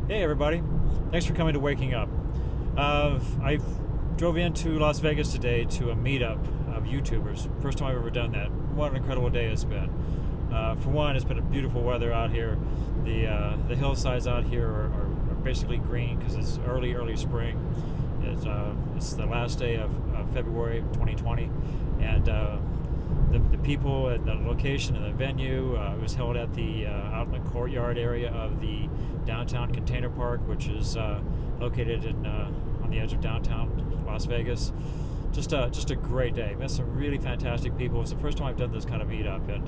Hey everybody, thanks for coming to Waking Up. I drove into Las Vegas today to a meetup of YouTubers. First time I've ever done that. What an incredible day it's been. For one, it's been a beautiful weather out here. The hillsides out here are basically green because it's early spring. It's the last day of February 2020, and the people and the location and the venue was held at the out in the courtyard area of the downtown container park, which is located on the edge of downtown Las Vegas. Just a great day. Met some really fantastic people. It's the first time I've done this kind of meetup, and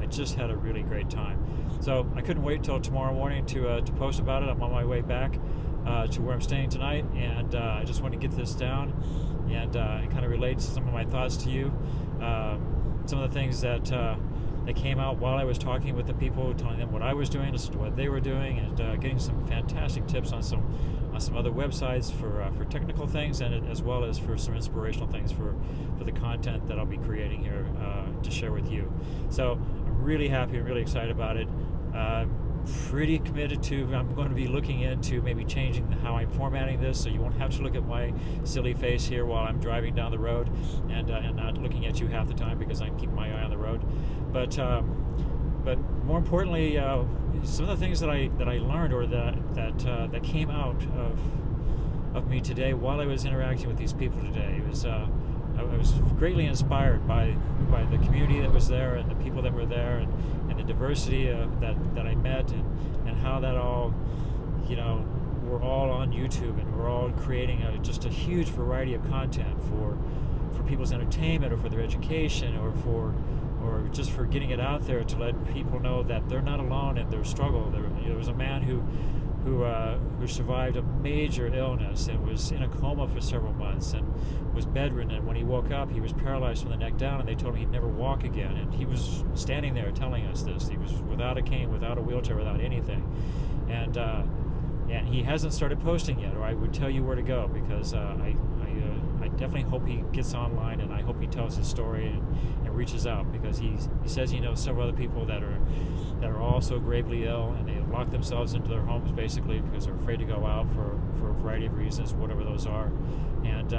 I just had a really great time. So I couldn't wait till tomorrow morning to post about it. I'm on my way back to where I'm staying tonight, and I just want to get this down and kind of relate some of my thoughts to you. Some of the things that came out while I was talking with the people, telling them what I was doing, listening to what they were doing, and getting some fantastic tips on some other websites for technical things, and as well as for some inspirational things for the content that I'll be creating here to share with you. So I'm really happy and really excited about it. Pretty committed to, I'm going to be looking into maybe changing how I'm formatting this, so you won't have to look at my silly face here while I'm driving down the road and not looking at you half the time because I'm keeping my eye on the road. But more importantly, some of the things that I learned or that came out of me today while I was interacting with these people today, it was I was greatly inspired by the community that was there and the people that were there, and the diversity that I met, and how that all, we're all on YouTube, and we're all creating just a huge variety of content for people's entertainment, or for their education, or just for getting it out there to let people know that they're not alone in their struggle. There was a man who survived a major illness and was in a coma for several months and was bedridden, and when he woke up he was paralyzed from the neck down, and they told him he'd never walk again, and he was standing there telling us this. He was without a cane, without a wheelchair, without anything, and he hasn't started posting yet, or I would tell you where to go, because I definitely hope he gets online, and I hope he tells his story and reaches out, because he says he knows several other people that are also gravely ill, and they lock themselves into their homes basically because they're afraid to go out for a variety of reasons, whatever those are, and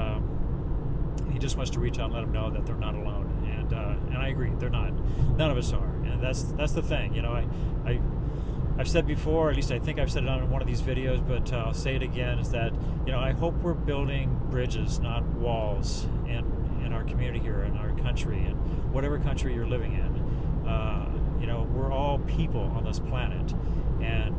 he just wants to reach out and let them know that they're not alone, and I agree, they're not. None of us are, and that's the thing. I've said before, at least I think I've said it on one of these videos, but I'll say it again, is that, I hope we're building bridges, not walls, in our community here, in our country, and whatever country you're living in. We're all people on this planet, and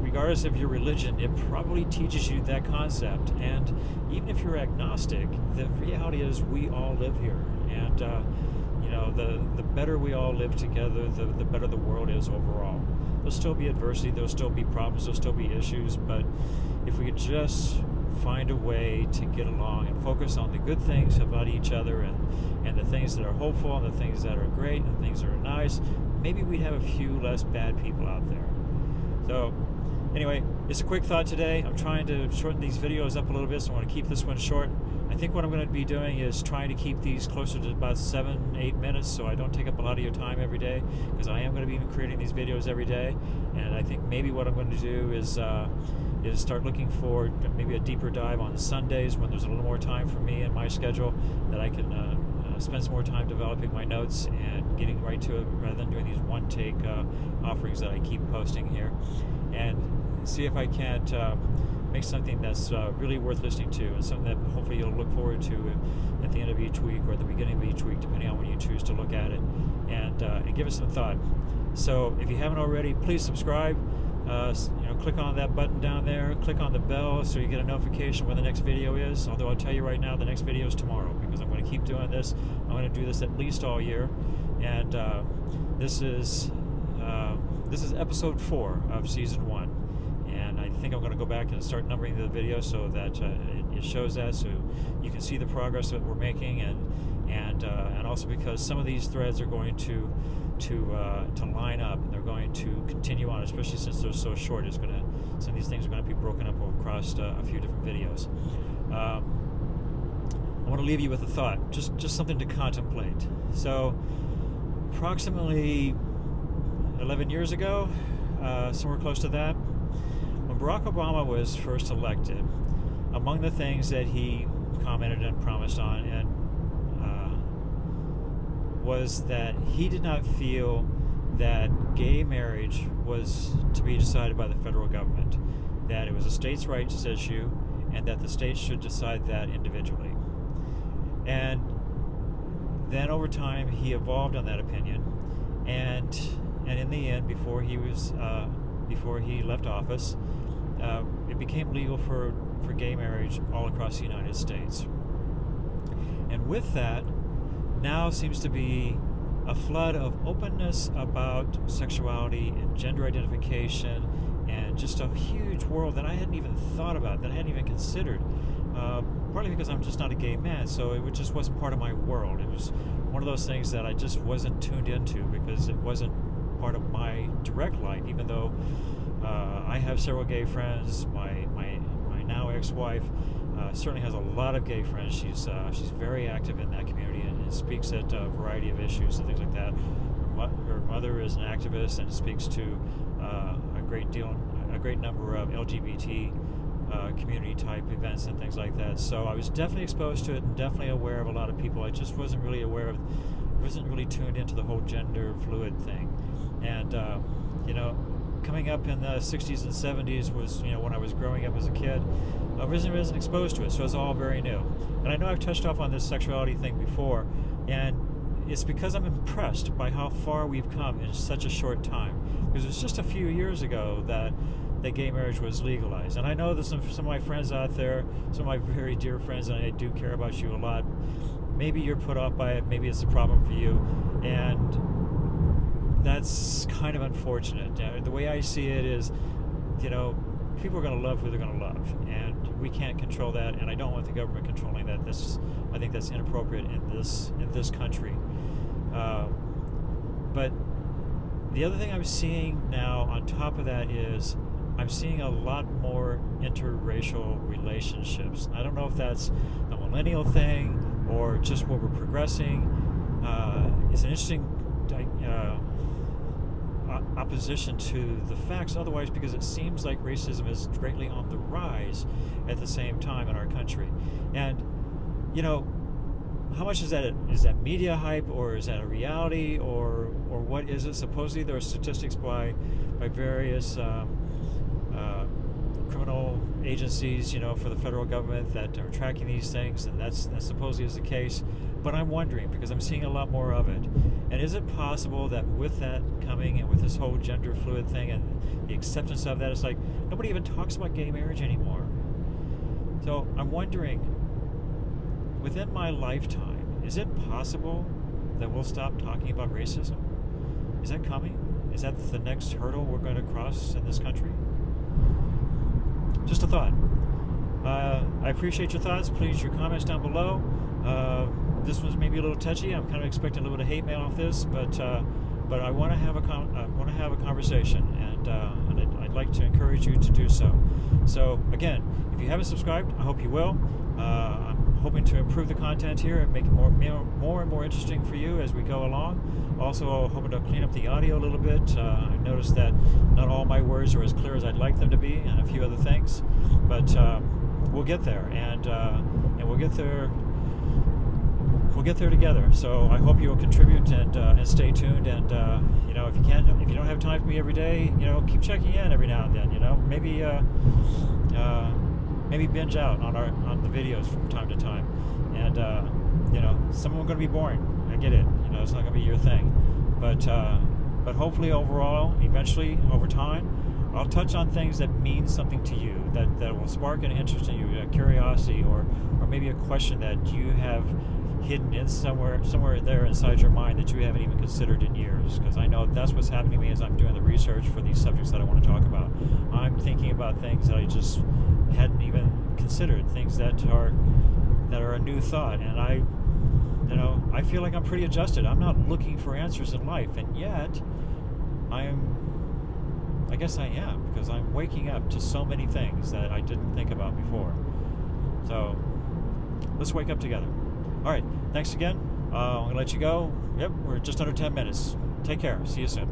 regardless of your religion, it probably teaches you that concept. And even if you're agnostic, the reality is we all live here, and the better we all live together, the better the world is overall. There'll still be adversity, there'll still be problems, there'll still be issues, but if we could just find a way to get along and focus on the good things about each other, and the things that are hopeful, and the things that are great, and the things that are nice, maybe we'd have a few less bad people out there. So anyway, it's a quick thought today. I'm trying to shorten these videos up a little bit, so I want to keep this one short. I think what I'm going to be doing is trying to keep these closer to about 7-8 minutes, so I don't take up a lot of your time every day, because I am going to be creating these videos every day. And I think maybe what I'm going to do is start looking for maybe a deeper dive on Sundays, when there's a little more time for me in my schedule, that I can spend some more time developing my notes and getting right to it, rather than doing these one-take offerings that I keep posting here, and see if I can't make something that's really worth listening to, and something that hopefully you'll look forward to at the end of each week, or at the beginning of each week, depending on when you choose to look at it, and give it some thought. So if you haven't already, please subscribe. Click on that button down there, click on the bell so you get a notification when the next video is. Although I'll tell you right now, the next video is tomorrow, because I'm going to keep doing this. I'm going to do this at least all year, and this is episode 4 of season 1, and I think I'm going to go back and start numbering the videos so that it shows that, so you can see the progress that we're making, and also because some of these threads are going to line up, and they're going to continue on, especially since they're so short. Some of these things are going to be broken up across a few different videos. I want to leave you with a thought, just something to contemplate. So, approximately 11 years ago, somewhere close to that, when when Barack Obama was first elected, among the things that he commented and promised on and was that he did not feel that gay marriage was to be decided by the federal government, that it was a states' rights issue, and that the states should decide that individually. And then over time, he evolved on that opinion, and in the end, before he left office, it became legal for gay marriage all across the United States. And with that, now seems to be a flood of openness about sexuality and gender identification, and just a huge world that I hadn't even thought about, that I hadn't even considered. Partly because I'm just not a gay man, so it just wasn't part of my world. It was one of those things that I just wasn't tuned into because it wasn't part of my direct life, even though I have several gay friends. My now ex-wife certainly has a lot of gay friends. She's very active in that community and speaks at a variety of issues and things like that. Her mother is an activist and speaks to a great number of LGBT community type events and things like that. So I was definitely exposed to it and definitely aware of a lot of people. I just wasn't really tuned into the whole gender fluid thing. And coming up in the 60s and 70s was, when I was growing up as a kid, I wasn't exposed to it, so it was all very new. And I know I've touched off on this sexuality thing before, and it's because I'm impressed by how far we've come in such a short time. Because it was just a few years ago that gay marriage was legalized. And I know that some of my friends out there, some of my very dear friends, and I do care about you a lot, maybe you're put off by it, maybe it's a problem for you, and that's kind of unfortunate. The way I see it is, people are going to love who they're going to love, and we can't control that, and I don't want the government controlling that. I think that's inappropriate in this country. But the other thing I'm seeing now on top of that is I'm seeing a lot more interracial relationships. I don't know if that's a millennial thing or just where we're progressing. It's an interesting opposition to the facts otherwise, because it seems like racism is greatly on the rise at the same time in our country. And how much is that media hype, or is that a reality, or what is it? Supposedly there are statistics by various criminal agencies, for the federal government that are tracking these things, and that supposedly is the case. But I'm wondering, because I'm seeing a lot more of it, and is it possible that with that coming and with this whole gender fluid thing and the acceptance of that, it's like nobody even talks about gay marriage anymore. So I'm wondering, within my lifetime, is it possible that we'll stop talking about racism? Is that coming? Is that the next hurdle we're going to cross in this country? Just a thought. I appreciate your thoughts. Please, your comments down below. This was maybe a little touchy. I'm kind of expecting a little bit of hate mail off this, but I want to have a conversation, and I'd like to encourage you to do so. So again, if you haven't subscribed, I hope you will. I'm hoping to improve the content here and make it more and more interesting for you as we go along. Also, hoping to clean up the audio a little bit. I noticed that not all my words are as clear as I'd like them to be, and a few other things. But we'll get there, and we'll get there. We'll get there together. So I hope you will contribute and stay tuned. And if you don't have time for me every day, keep checking in every now and then. Maybe binge out on the videos from time to time. And some of them are going to be boring. I get it. It's not going to be your thing. But hopefully overall, eventually over time, I'll touch on things that mean something to you, that will spark an interest in you, a curiosity, or maybe a question that you have hidden in somewhere there inside your mind that you haven't even considered in years. Because I know that's what's happening to me as I'm doing the research for these subjects that I want to talk about. I'm thinking about things that I just hadn't even considered, things that are a new thought, and I feel like I'm pretty adjusted. I'm not looking for answers in life, and yet I guess I am, because I'm waking up to so many things that I didn't think about before. So let's wake up together. All right, thanks again. I'm going to let you go. Yep, we're just under 10 minutes. Take care. See you soon.